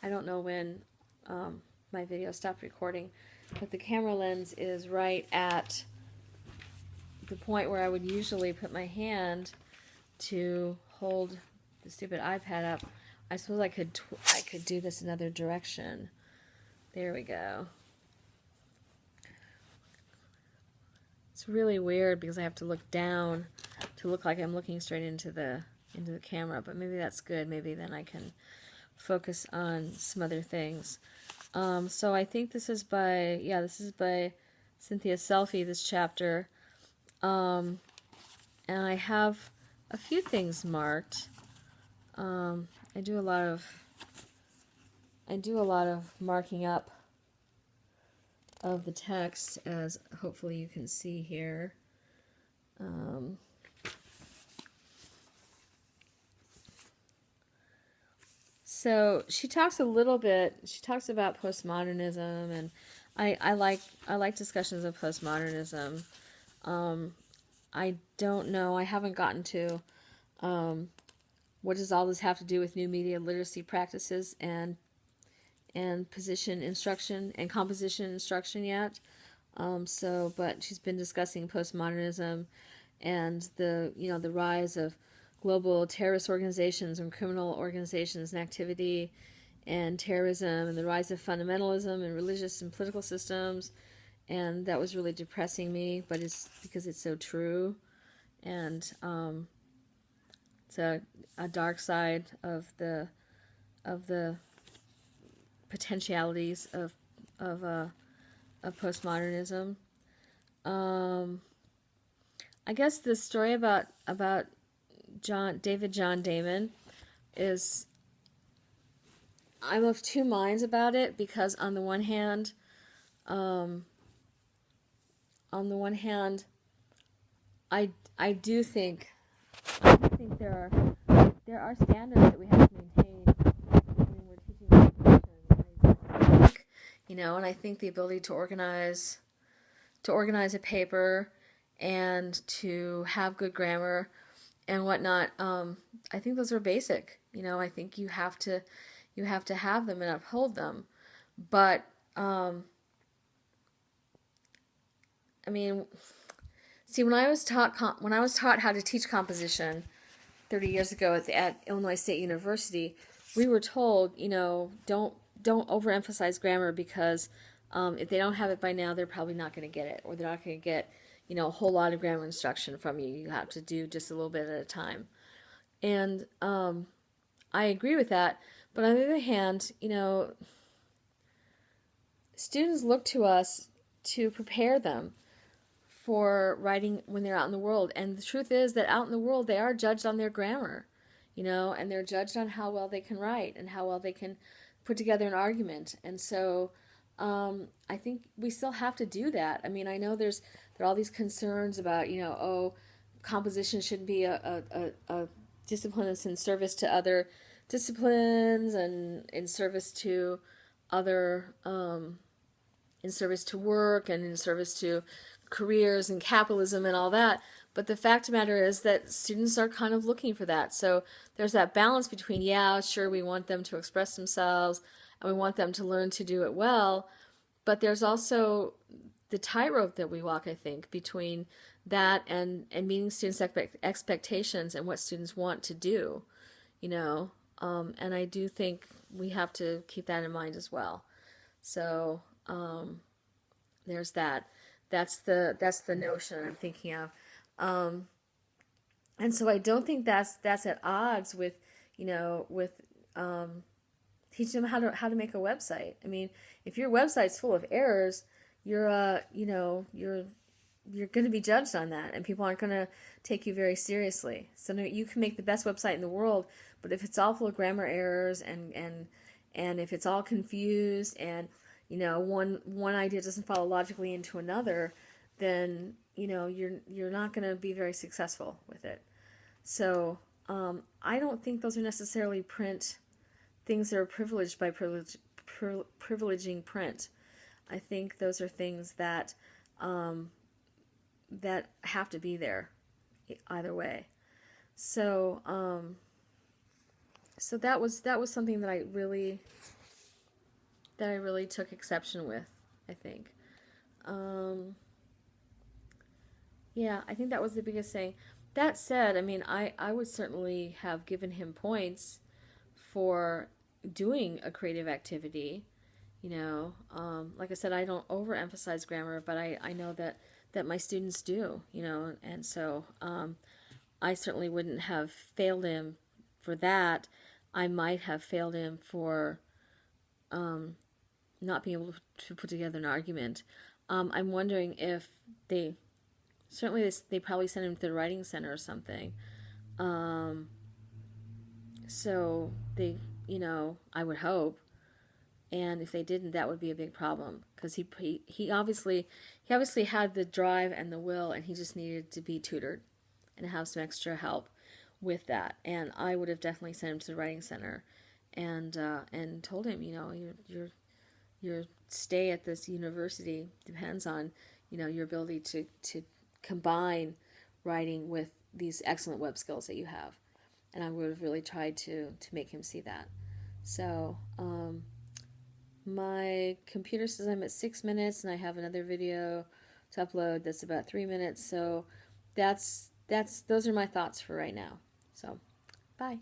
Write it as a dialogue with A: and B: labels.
A: I don't know when my video stopped recording, but the camera lens is right at the point where I would usually put my hand to hold the stupid iPad up. I suppose I could do this another direction. There we go. It's really weird because I have to look down to look like I'm looking straight into the camera, but maybe that's good. Maybe then I can focus on some other things. So I think this is by Cynthia Selfie, this chapter. And I have a few things marked. I do a lot of marking up of the text, as hopefully you can see here. So she talks a little bit. She talks about postmodernism, and I like discussions of postmodernism. I don't know. I haven't gotten to what does all this have to do with new media literacy practices and position instruction and composition instruction yet. But she's been discussing postmodernism and the rise of global terrorist organizations and criminal organizations and activity and terrorism and the rise of fundamentalism and religious and political systems. And that was really depressing me, but it's because it's so true. And it's a dark side of the potentialities of postmodernism. I guess the story about David John Damon is, I'm of two minds about it, because on the one hand, I do think there are standards that we have to maintain when we're teaching composition. And I think the ability to organize a paper and to have good grammar and whatnot, I think those are basic. I think you have to have them and uphold them. But when I was taught how to teach composition 30 years ago at Illinois State University, we were told, don't overemphasize grammar, because if they don't have it by now, they're probably not going to get it, or they're not going to get a whole lot of grammar instruction from you. You have to do just a little bit at a time. And I agree with that. But on the other hand, students look to us to prepare them for writing when they're out in the world. And the truth is that out in the world, they are judged on their grammar, and they're judged on how well they can write and how well they can put together an argument. And so I think we still have to do that. I know there are all these concerns about, composition shouldn't be a discipline that's in service to other disciplines and in service to other, in service to work and in service to careers and capitalism and all that. But the fact of the matter is that students are kind of looking for that. So there's that balance between, sure, we want them to express themselves and we want them to learn to do it well, but there's also the tightrope that we walk, I think, between that and meeting students' expectations and what students want to do, and I do think we have to keep that in mind as well. So there's that. That's the notion I'm thinking of. And so I don't think that's at odds with teaching them how to make a website. If your website's full of errors, you're going to be judged on that, and people aren't going to take you very seriously. So no, you can make the best website in the world, but if it's all full of grammar errors and if it's all confused and one idea doesn't follow logically into another, then you're not going to be very successful with it. So I don't think those are necessarily things that are privileged by privileging print. I think those are things that that have to be there either way. So so that was something that I really that I really took exception with, I think. Um, yeah, I think that was the biggest thing. That said, I mean, I would certainly have given him points for doing a creative activity. Like I said, I don't overemphasize grammar, but I know that my students do, and so I certainly wouldn't have failed him for that. I might have failed him for not being able to put together an argument. I'm wondering if they certainly they probably sent him to the writing center or something. Um, so they, I would hope. And if they didn't, that would be a big problem because he obviously had the drive and the will, and he just needed to be tutored and have some extra help with that. And I would have definitely sent him to the writing center, and told him, your stay at this university depends on, your ability to combine writing with these excellent web skills that you have. And I would have really tried to make him see that. So my computer says I'm at 6 minutes, and I have another video to upload that's about 3 minutes. So those are my thoughts for right now. So bye.